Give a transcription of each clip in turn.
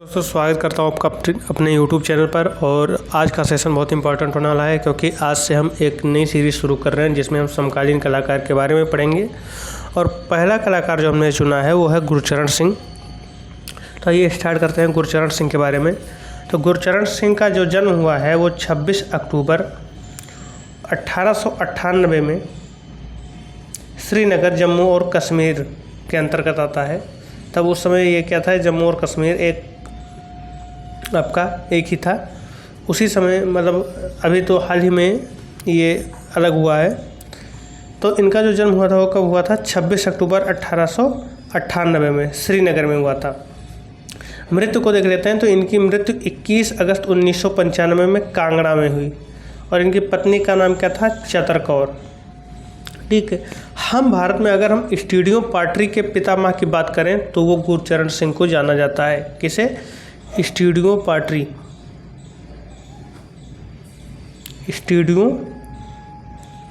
दोस्तों स्वागत करता हूँ आपका अपने YouTube चैनल पर। और आज का सेशन बहुत इंपॉर्टेंट होने वाला है क्योंकि आज से हम एक नई सीरीज़ शुरू कर रहे हैं जिसमें हम समकालीन कलाकार के बारे में पढ़ेंगे। और पहला कलाकार जो हमने चुना है वो है गुरचरण सिंह। तो ये स्टार्ट करते हैं गुरचरण सिंह के बारे में। तो गुरचरण सिंह का जो जन्म हुआ है वो 26 अक्टूबर 1898 में श्रीनगर जम्मू और कश्मीर के अंतर्गत आता है। तब उस समय ये क्या था, जम्मू और कश्मीर एक ही था उसी समय, मतलब अभी तो हाल ही में ये अलग हुआ है। तो इनका जो जन्म हुआ था वो कब हुआ था, 26 अक्टूबर 1898 में श्रीनगर में हुआ था। मृत्यु को देख लेते हैं तो इनकी मृत्यु 21 अगस्त 1995 में कांगड़ा में हुई और इनकी पत्नी का नाम क्या था, चतर कौर। ठीक है, हम भारत में अगर हम स्टूडियो पार्ट्री के पितामह की बात करें तो वो गुरचरण सिंह को जाना जाता है। किसे? Studio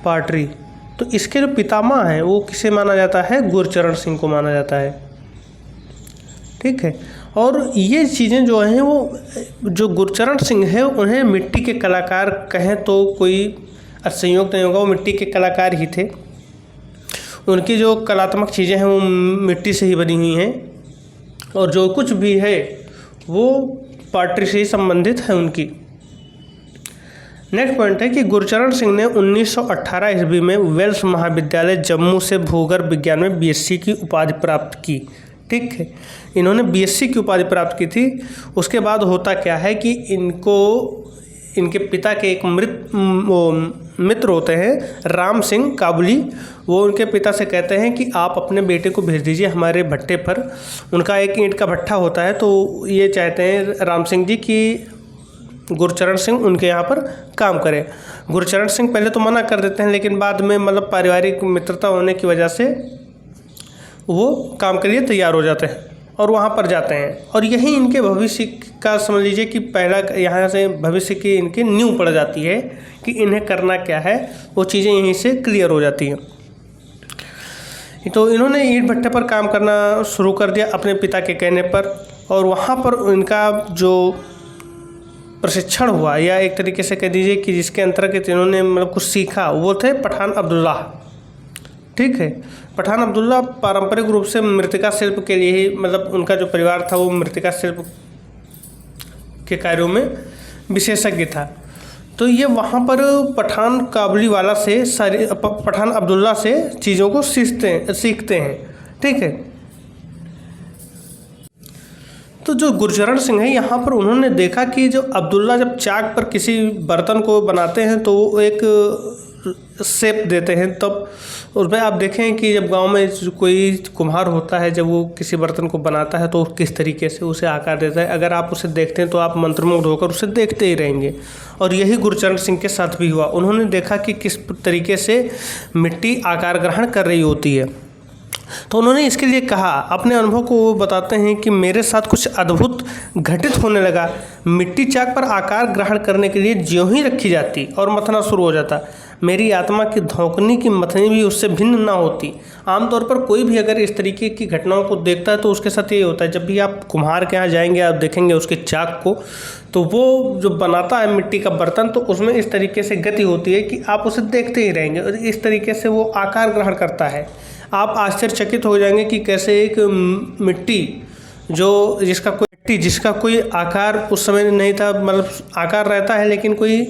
party. तो इसके जो पितामह हैं वो किसे माना जाता है, गुरचरण सिंह को माना जाता है। ठीक है, और ये चीज़ें जो हैं वो जो गुरचरण सिंह है उन्हें मिट्टी के कलाकार कहें तो कोई संयोग नहीं होगा, वो मिट्टी के कलाकार ही थे। उनकी जो कलात्मक चीज़ें हैं वो मिट्टी से ही बनी हुई हैं और जो कुछ भी है वो पार्ट्री से ही संबंधित है उनकी। नेक्स्ट पॉइंट है कि गुरचरण सिंह ने 1918 ईस्वी में वेल्स महाविद्यालय जम्मू से भूगर्भ विज्ञान में बीएससी की उपाधि प्राप्त की। ठीक है, इन्होंने बीएससी की उपाधि प्राप्त की थी। उसके बाद होता क्या है कि इनके पिता के एक मित्र होते हैं राम सिंह काबुली। वो उनके पिता से कहते हैं कि आप अपने बेटे को भेज दीजिए हमारे भट्टे पर। उनका एक ईंट का भट्टा होता है तो ये चाहते हैं राम सिंह जी कि गुरचरण सिंह उनके यहाँ पर काम करें। गुरचरण सिंह पहले तो मना कर देते हैं लेकिन बाद में मतलब पारिवारिक मित्रता होने की वजह से वो काम के लिए तैयार हो जाते हैं और वहाँ पर जाते हैं। और यही इनके भविष्य का समझ लीजिए कि पहला यहाँ से भविष्य की इनकी नींव पड़ जाती है कि इन्हें करना क्या है, वो चीज़ें यहीं से क्लियर हो जाती हैं। तो इन्होंने ईंट भट्टे पर काम करना शुरू कर दिया अपने पिता के कहने पर। और वहाँ पर इनका जो प्रशिक्षण हुआ या एक तरीके से कह दीजिए कि जिसके अंतर्गत इन्होंने मतलब कुछ सीखा वो थे पठान अब्दुल्ला। ठीक है, पठान अब्दुल्ला पारंपरिक रूप से मृत्तिका शिल्प के लिए ही, मतलब उनका जो परिवार था वो मृत्तिका शिल्प के कार्यों में विशेषज्ञ था। तो ये वहाँ पर पठान काबुली वाला से पठान अब्दुल्ला से चीज़ों को सीखते हैं। ठीक है, तो जो गुरचरण सिंह है यहाँ पर उन्होंने देखा कि जो अब्दुल्ला जब चाक पर किसी बर्तन को बनाते हैं तो वो एक शेप देते हैं। तब उसमें आप देखें कि जब गांव में कोई कुम्हार होता है, जब वो किसी बर्तन को बनाता है तो किस तरीके से उसे आकार देता है, अगर आप उसे देखते हैं तो आप मंत्रमुग्ध होकर उसे देखते ही रहेंगे। और यही गुरचरण सिंह के साथ भी हुआ। उन्होंने देखा कि किस तरीके से मिट्टी आकार ग्रहण कर रही होती है। तो उन्होंने इसके लिए कहा, अपने अनुभव को वो बताते हैं कि मेरे साथ कुछ अद्भुत घटित होने लगा। मिट्टी चाक पर आकार ग्रहण करने के लिए ज्यों ही रखी जाती और मथना शुरू हो जाता, मेरी आत्मा की धौंकनी की मथनी भी उससे भिन्न ना होती। आमतौर पर कोई भी अगर इस तरीके की घटनाओं को देखता है तो उसके साथ ये होता है, जब भी आप कुम्हार के यहाँ जाएंगे आप देखेंगे उसके चाक को, तो वो जो बनाता है मिट्टी का बर्तन तो उसमें इस तरीके से गति होती है कि आप उसे देखते ही रहेंगे और इस तरीके से वो आकार ग्रहण करता है। आप आश्चर्यचकित हो जाएंगे कि कैसे एक मिट्टी जिसका कोई आकार उस समय नहीं था, मतलब आकार रहता है लेकिन कोई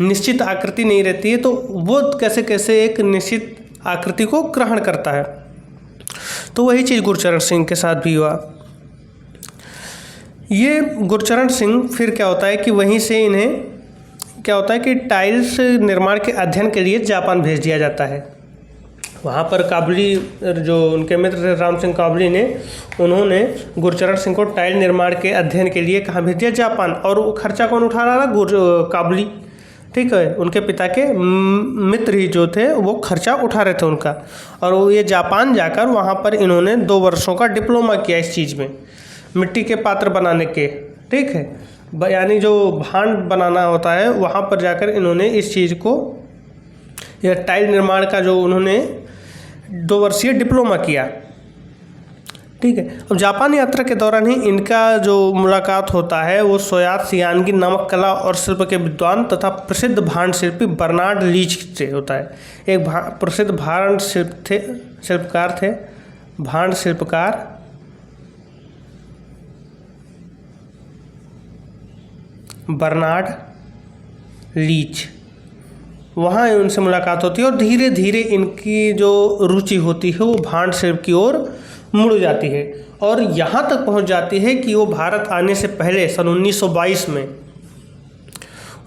निश्चित आकृति नहीं रहती है, तो वो कैसे कैसे एक निश्चित आकृति को ग्रहण करता है। तो वही चीज़ गुरचरण सिंह के साथ भी हुआ। ये गुरचरण सिंह फिर क्या होता है कि वहीं से इन्हें क्या होता है कि टाइल्स निर्माण के अध्ययन के लिए जापान भेज दिया जाता है। वहाँ पर काबुली जो उनके मित्र थे राम सिंह काबुली उन्होंने गुरचरण सिंह को टाइल निर्माण के अध्ययन के लिए कहाँ भेज दिया, जापान। और वो खर्चा कौन उठा रहा था, काबुली। ठीक है, उनके पिता के मित्र ही जो थे वो खर्चा उठा रहे थे उनका। और वो ये जापान जाकर वहाँ पर इन्होंने 2 वर्षों का डिप्लोमा किया इस चीज़ में, मिट्टी के पात्र बनाने के। ठीक है, यानी जो भांड बनाना होता है वहाँ पर जाकर इन्होंने इस चीज़ को, यह टाइल निर्माण का जो उन्होंने 2 वर्षीय डिप्लोमा किया। ठीक है। अब जापान यात्रा के दौरान ही इनका जो मुलाकात होता है वो सोयात सियानगी नामक कला और शिल्प के विद्वान तथा प्रसिद्ध भांड शिल्पी बर्नार्ड लीच से होता है। एक प्रसिद्ध भांड शिल्पकार थे, भांड शिल्पकार बर्नार्ड लीच, वहाँ उनसे मुलाकात होती है और धीरे धीरे इनकी जो रुचि होती है वो भांड शिल्प की ओर मुड़ जाती है और यहाँ तक पहुँच जाती है कि वो भारत आने से पहले सन 1922 में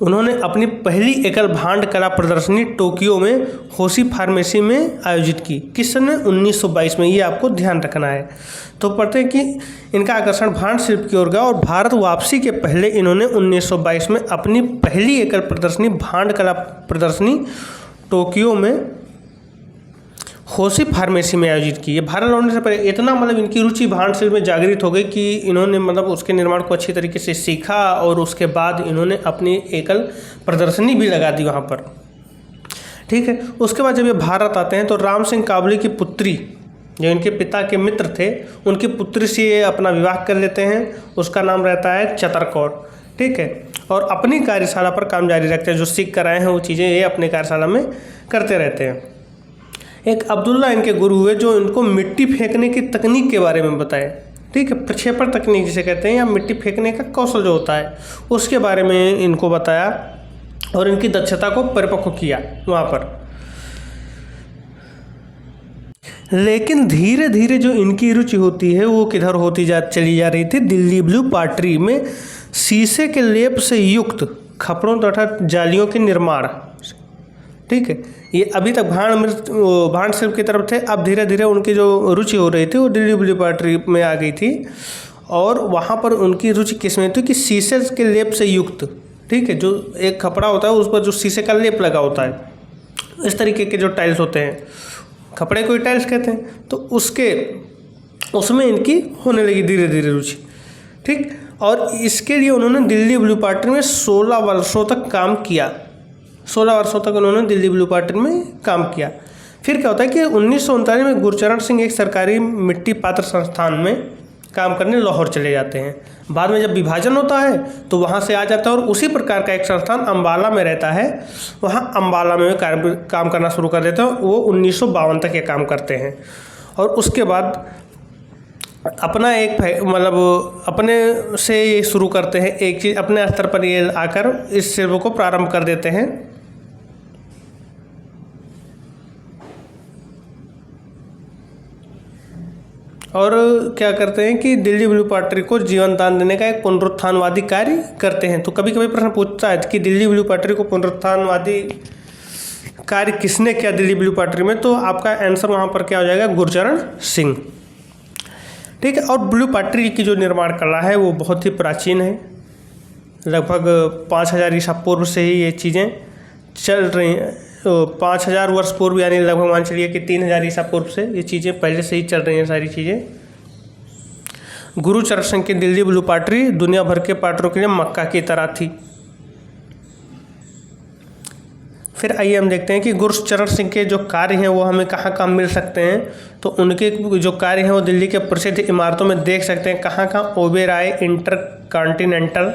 उन्होंने अपनी पहली एकल भांड कला प्रदर्शनी टोक्यो में होशी फार्मेसी में आयोजित की। किस सन में? 1922 में। ये आपको ध्यान रखना है। तो पढ़ते हैं कि इनका आकर्षण भांड शिल्प की ओर गया और भारत वापसी के पहले इन्होंने 1922 में अपनी पहली एकल प्रदर्शनी भांड कला प्रदर्शनी टोक्यो में होशी फार्मेसी में आयोजित की। ये भारत लौटने से पहले इतना मतलब इनकी रुचि भांड शिल्प में जागृत हो गई कि इन्होंने मतलब उसके निर्माण को अच्छी तरीके से सीखा और उसके बाद इन्होंने अपनी एकल प्रदर्शनी भी लगा दी वहाँ पर। ठीक है। उसके बाद जब ये भारत आते हैं तो राम सिंह काबली की पुत्री, जो इनके पिता के मित्र थे, उनकी पुत्री से ये अपना विवाह कर लेते हैं। उसका नाम रहता है चतरकौर। ठीक है। और अपनी कार्यशाला पर काम जारी रखते हैं। जो सीख कर आए हैं वो चीज़ें ये अपनी कार्यशाला में करते रहते हैं। एक अब्दुल्ला इनके गुरु हुए जो इनको मिट्टी फेंकने की तकनीक के बारे में बताए। ठीक है। प्रक्षेपण तकनीक जिसे कहते हैं या मिट्टी फेंकने का कौशल जो होता है उसके बारे में इनको बताया और इनकी दक्षता को परिपक्व किया वहाँ पर। लेकिन धीरे धीरे जो इनकी रुचि होती है वो किधर होती चली जा रही थी? दिल्ली ब्लू पॉटरी में शीशे के लेप से युक्त खपड़ों तथा जालियों के निर्माण। ठीक है। ये अभी तक भांड शिल्प की तरफ थे। अब धीरे धीरे उनकी जो रुचि हो रही थी वो दिल्ली ब्लू पॉटरी में आ गई थी और वहाँ पर उनकी रुचि किस में थी कि शीशे के लेप से युक्त। ठीक है। जो एक कपड़ा होता है उस पर जो शीशे का लेप लगा होता है, इस तरीके के जो टाइल्स होते हैं, कपड़े को ही टाइल्स कहते हैं, तो उसमें इनकी होने लगी धीरे धीरे रुचि। ठीक। और इसके लिए उन्होंने दिल्ली ब्लू पॉटरी में 16 वर्षों तक काम किया। 16 वर्षों तक उन्होंने दिल्ली ब्लू पॉटरी में काम किया। फिर क्या होता है कि 1939 में गुरचरण सिंह एक सरकारी मिट्टी पात्र संस्थान में काम करने लाहौर चले जाते हैं। बाद में जब विभाजन होता है तो वहाँ से आ जाता है और उसी प्रकार का एक संस्थान अम्बाला में रहता है, वहाँ अम्बाला में काम करना शुरू कर देते हैं। वो 1952 तक ये काम करते हैं और उसके बाद अपना एक मतलब अपने से ये शुरू करते हैं, एक चीज़ अपने स्तर पर ये आकर इस शिल्प को प्रारंभ कर देते हैं। और क्या करते हैं कि दिल्ली ब्लू पॉटरी को जीवन दान देने का एक पुनरुत्थानवादी कार्य करते हैं। तो कभी कभी प्रश्न पूछता है कि दिल्ली ब्लू पॉटरी को पुनरुत्थानवादी कार्य किसने किया दिल्ली ब्लू पॉटरी में? तो आपका आंसर वहाँ पर क्या हो जाएगा? गुरचरण सिंह। ठीक है। और ब्लू पॉटरी की जो निर्माण कला है वो बहुत ही प्राचीन है। लगभग 5000 ईसा पूर्व से ही ये चीज़ें चल रही हैं। 5000 वर्ष पूर्व यानी लगभग मान चलिए कि 3000 ईसा पूर्व से ये चीज़ें पहले से ही चल रही हैं सारी चीज़ें। गुरुचरण सिंह की दिल्ली ब्लू पॉटरी दुनिया भर के पॉटरों के लिए मक्का की तरह थी। फिर आइए हम देखते हैं कि गुरुचरण सिंह के जो कार्य हैं वो हमें कहाँ कहाँ मिल सकते हैं। तो उनके जो कार्य हैं वो दिल्ली के प्रसिद्ध इमारतों में देख सकते हैं। कहाँ कहाँ? ओबेरॉय इंटरकॉन्टिनेंटल,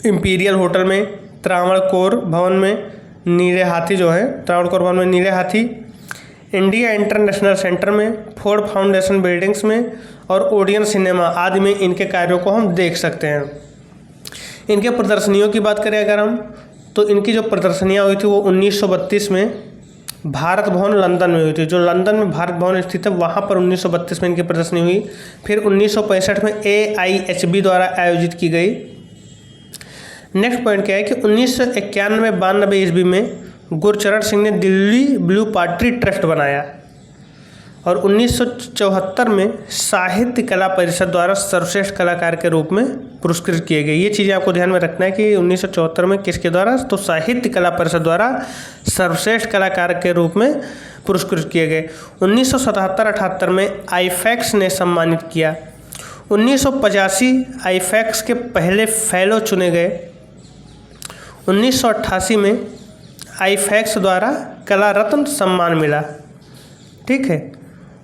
इंपीरियल होटल में, त्रावणकोर भवन में नीले हाथी जो है, त्रावणकोर भवन में नीले हाथी, इंडिया इंटरनेशनल सेंटर में, फोर्ड फाउंडेशन बिल्डिंग्स में और ओडियन सिनेमा आदि में इनके कार्यों को हम देख सकते हैं। इनके प्रदर्शनियों की बात करें अगर हम, तो इनकी जो प्रदर्शनियाँ हुई थी वो 1932 में भारत भवन लंदन में हुई थी। जो लंदन में भारत भवन स्थित है वहाँ पर 1932 में इनकी प्रदर्शनी हुई। फिर 1965 में AIHB द्वारा आयोजित की गई। नेक्स्ट पॉइंट क्या है कि 1991-92 ईस्वी में गुरचरण सिंह ने दिल्ली ब्लू पॉटरी ट्रस्ट बनाया और 1974 में साहित्य कला परिषद द्वारा सर्वश्रेष्ठ कलाकार के रूप में पुरस्कृत किए गए। ये चीज़ें आपको ध्यान में रखना है कि 1974 में किसके द्वारा? तो साहित्य कला परिषद द्वारा सर्वश्रेष्ठ कलाकार के रूप में पुरस्कृत किए गए। 1977-78 में आईफैक्स ने सम्मानित किया। 1985 आईफैक्स के पहले फेलो चुने गए। 1988 में आईफैक्स द्वारा कला रत्न सम्मान मिला। ठीक है।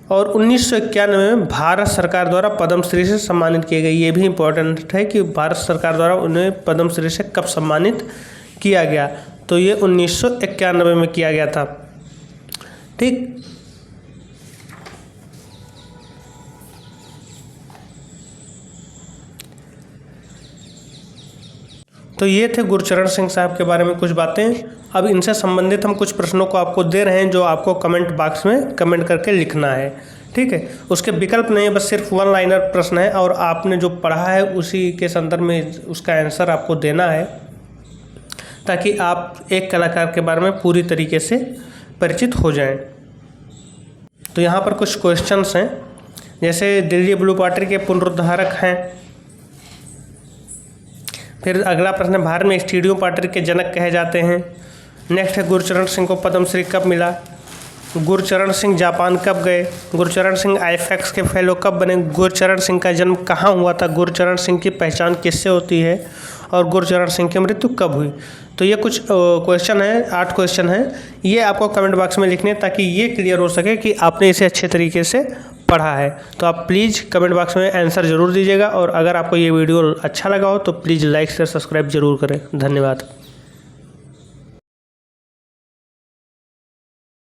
और 1991 में भारत सरकार द्वारा पद्मश्री से सम्मानित किए गए। ये भी इम्पोर्टेंट है कि भारत सरकार द्वारा उन्हें पद्मश्री से कब सम्मानित किया गया, तो ये 1991 में किया गया था। ठीक, तो ये थे गुरचरण सिंह साहब के बारे में कुछ बातें। अब इनसे संबंधित हम कुछ प्रश्नों को आपको दे रहे हैं जो आपको कमेंट बॉक्स में कमेंट करके लिखना है। ठीक है, उसके विकल्प नहीं है, बस सिर्फ वन लाइनर प्रश्न है और आपने जो पढ़ा है उसी के संदर्भ में उसका आंसर आपको देना है, ताकि आप एक कलाकार के बारे में पूरी तरीके से परिचित हो जाएं। तो यहाँ पर कुछ क्वेश्चंस हैं, जैसे दिल्ली ब्लू पार्टी के पुनरुद्धारक हैं। फिर अगला प्रश्न है, भारत में स्टेडियम पार्टी के जनक कहे जाते हैं। नेक्स्ट है, गुरचरण सिंह को पद्मश्री कब मिला? गुरचरण सिंह जापान कब गए? गुरचरण सिंह आईफैक्स के फेलो कब बने? गुरचरण सिंह का जन्म कहाँ हुआ था? गुरचरण सिंह की पहचान किससे होती है? और गुरचरण सिंह की मृत्यु कब हुई? तो ये कुछ क्वेश्चन है, 8 क्वेश्चन हैं, ये आपको कमेंट बॉक्स में लिखने ताकि ये क्लियर हो सके कि आपने इसे अच्छे तरीके से पढ़ा है। तो आप प्लीज़ कमेंट बॉक्स में आंसर ज़रूर दीजिएगा, और अगर आपको ये वीडियो अच्छा लगा हो तो प्लीज़ लाइक से सब्सक्राइब जरूर करें। धन्यवाद।